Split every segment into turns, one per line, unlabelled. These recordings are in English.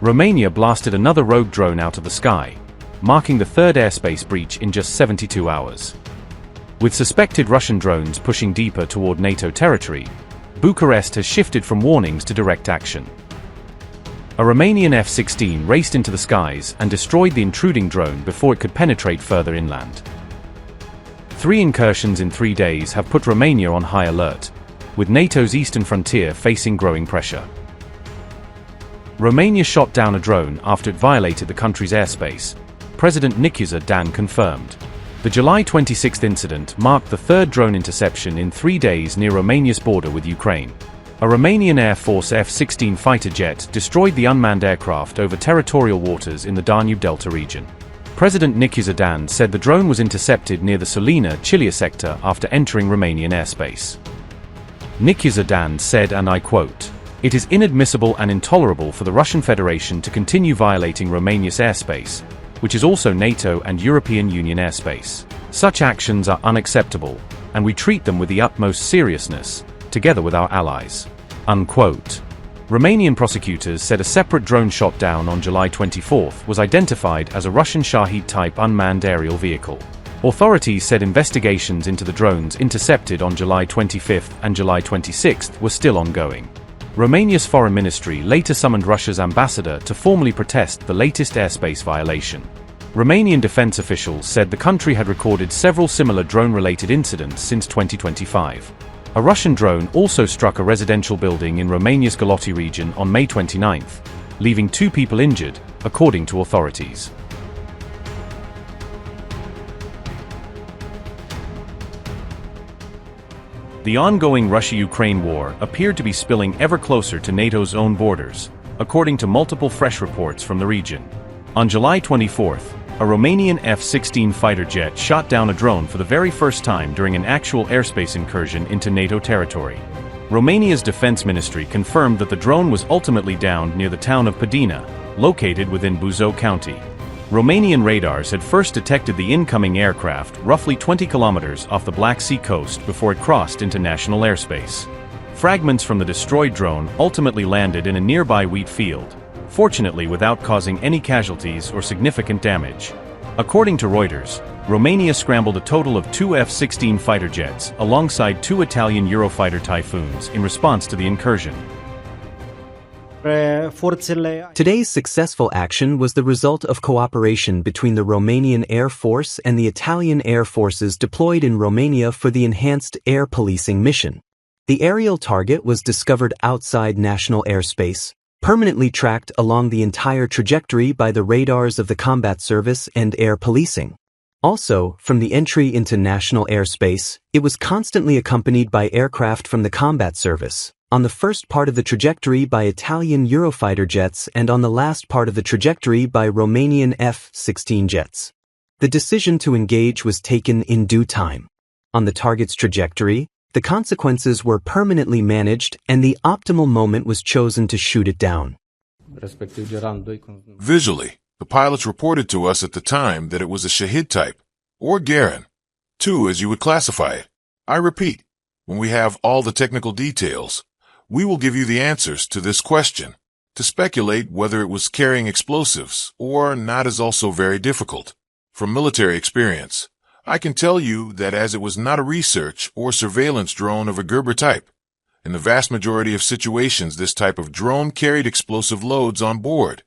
Romania blasted another rogue drone out of the sky, marking the third airspace breach in just 72 hours. With suspected Russian drones pushing deeper toward NATO territory, Bucharest has shifted from warnings to direct action. A Romanian F-16 raced into the skies and destroyed the intruding drone before it could penetrate further inland. 3 incursions in 3 days have put Romania on high alert, with NATO's eastern frontier facing growing pressure. Romania shot down a drone after it violated the country's airspace, President Nicușor Dan confirmed. The July 26 incident marked the third drone interception in 3 days near Romania's border with Ukraine. A Romanian Air Force F-16 fighter jet destroyed the unmanned aircraft over territorial waters in the Danube Delta region. President Nicușor Dan said the drone was intercepted near the Sulina, Chilia sector after entering Romanian airspace. Nicușor Dan said, and I quote, "It is inadmissible and intolerable for the Russian Federation to continue violating Romania's airspace, which is also NATO and European Union airspace. Such actions are unacceptable, and we treat them with the utmost seriousness, together with our allies." Unquote. Romanian prosecutors said a separate drone shot down on July 24 was identified as a Russian Shahed-type unmanned aerial vehicle. Authorities said investigations into the drones intercepted on July 25 and July 26 were still ongoing. Romania's foreign ministry later summoned Russia's ambassador to formally protest the latest airspace violation. Romanian defense officials said the country had recorded several similar drone-related incidents since 2025. A Russian drone also struck a residential building in Romania's Galati region on May 29, leaving 2 people injured, according to authorities. The ongoing Russia-Ukraine war appeared to be spilling ever closer to NATO's own borders, according to multiple fresh reports from the region. On July 24, a Romanian F-16 fighter jet shot down a drone for the very first time during an actual airspace incursion into NATO territory. Romania's defense ministry confirmed that the drone was ultimately downed near the town of Padina, located within Buzău County. Romanian radars had first detected the incoming aircraft roughly 20 kilometers off the Black Sea coast before it crossed into national airspace. Fragments from the destroyed drone ultimately landed in a nearby wheat field, fortunately without causing any casualties or significant damage. According to Reuters, Romania scrambled a total of 2 F-16 fighter jets alongside 2 Italian Eurofighter Typhoons in response to the incursion.
Today's successful action was the result of cooperation between the Romanian Air Force and the Italian Air Forces deployed in Romania for the enhanced air policing mission. The aerial target was discovered outside national airspace, permanently tracked along the entire trajectory by the radars of the combat service and air policing. Also, from the entry into national airspace, it was constantly accompanied by aircraft from the combat service, on the first part of the trajectory by Italian Eurofighter jets and on the last part of the trajectory by Romanian F-16 jets. The decision to engage was taken in due time. On the target's trajectory, the consequences were permanently managed and the optimal moment was chosen to shoot it down.
Visually, the pilots reported to us at the time that it was a Shahed type, or Garin, 2 as you would classify it. I repeat, when we have all the technical details, we will give you the answers to this question. To speculate whether it was carrying explosives or not is also very difficult. From military experience, I can tell you that as it was not a research or surveillance drone of a Gerber type, in the vast majority of situations this type of drone carried explosive loads on board.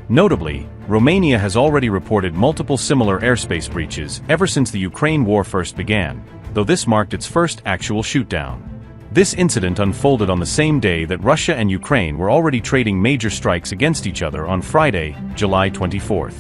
Notably, Romania has already reported multiple similar airspace breaches ever since the Ukraine war first began, though this marked its first actual shootdown. This incident unfolded on the same day that Russia and Ukraine were already trading major strikes against each other on Friday, July 24.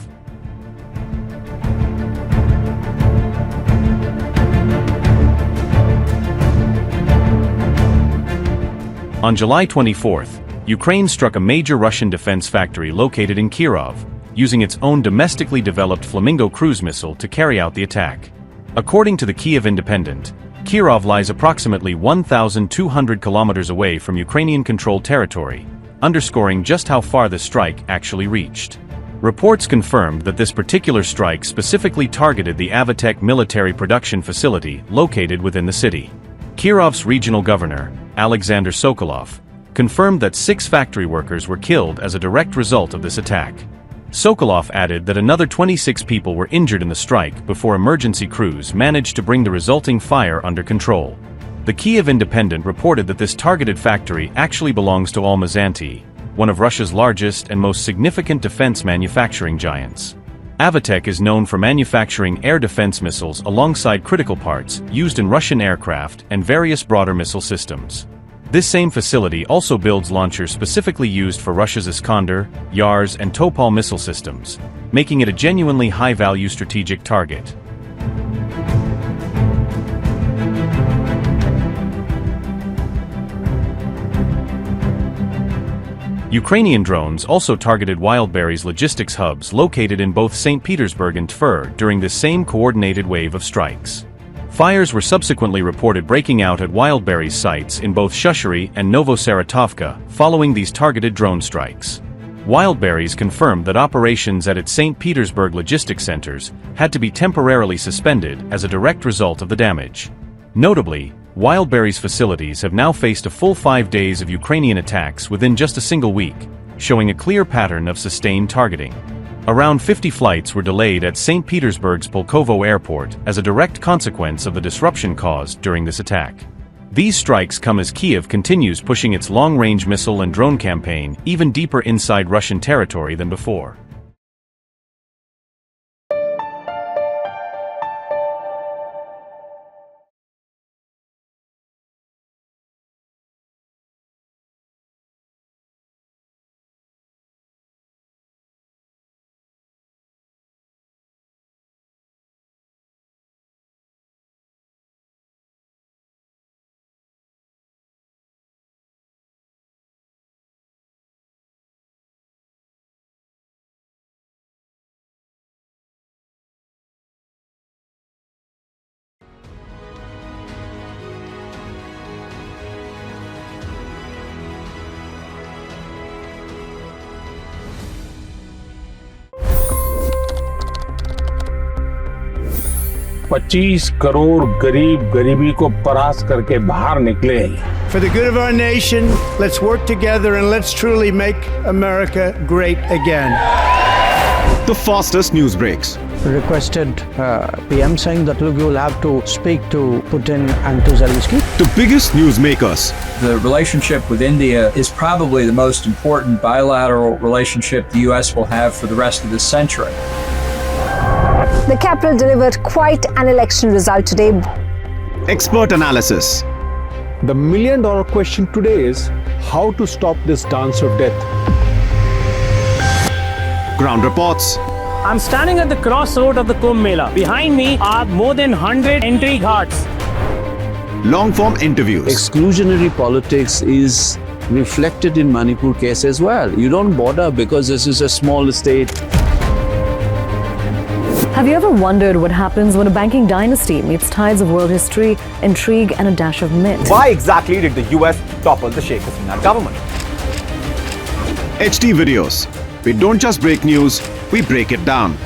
On July 24, Ukraine struck a major Russian defense factory located in Kirov, using its own domestically developed Flamingo cruise missile to carry out the attack. According to the Kyiv Independent, Kirov lies approximately 1,200 kilometers away from Ukrainian-controlled territory, underscoring just how far the strike actually reached. Reports confirmed that this particular strike specifically targeted the Avatech military production facility located within the city. Kirov's regional governor, Alexander Sokolov, confirmed that 6 factory workers were killed as a direct result of this attack. Sokolov added that another 26 people were injured in the strike before emergency crews managed to bring the resulting fire under control. The Kyiv Independent reported that this targeted factory actually belongs to Almazanty, one of Russia's largest and most significant defense manufacturing giants. Avitek is known for manufacturing air defense missiles alongside critical parts used in Russian aircraft and various broader missile systems. This same facility also builds launchers specifically used for Russia's Iskander, Yars, and Topol missile systems, making it a genuinely high-value strategic target. Ukrainian drones also targeted Wildberries logistics hubs located in both St. Petersburg and Tver during this same coordinated wave of strikes. Fires were subsequently reported breaking out at Wildberries sites in both Shushary and Novosaratovka following these targeted drone strikes. Wildberries confirmed that operations at its St. Petersburg logistics centers had to be temporarily suspended as a direct result of the damage. Notably, Wildberries facilities have now faced a full 5 days of Ukrainian attacks within just a single week, showing a clear pattern of sustained targeting. Around 50 flights were delayed at St. Petersburg's Pulkovo airport as a direct consequence of the disruption caused during this attack. These strikes come as Kyiv continues pushing its long-range missile and drone campaign even deeper inside Russian territory than before.
$25 crore गरीब गरीबी को परास्त करके बाहर निकले।
For the good of our nation, let's work together and let's truly make America great again.
The fastest news breaks.
Requested PM saying that look, you'll have to speak to Putin and to Zelensky.
The biggest news makers.
The relationship with India is probably the most important bilateral relationship the U.S. will have for the rest of this century.
The capital delivered quite an election result today.
Expert analysis.
The million-dollar question today is how to stop this dance of death.
Ground reports.
I'm standing at the crossroad of the Kumbh Mela. Behind me are more than 100 entry ghats.
Long-form interviews.
Exclusionary politics is reflected in Manipur case as well. You don't bother because this is a small state.
Have you ever wondered what happens when a banking dynasty meets tides of world history, intrigue, and a dash of myth?
Why exactly did the US topple the Sheikh Hasina government?
HT videos. We don't just break news, we break it down.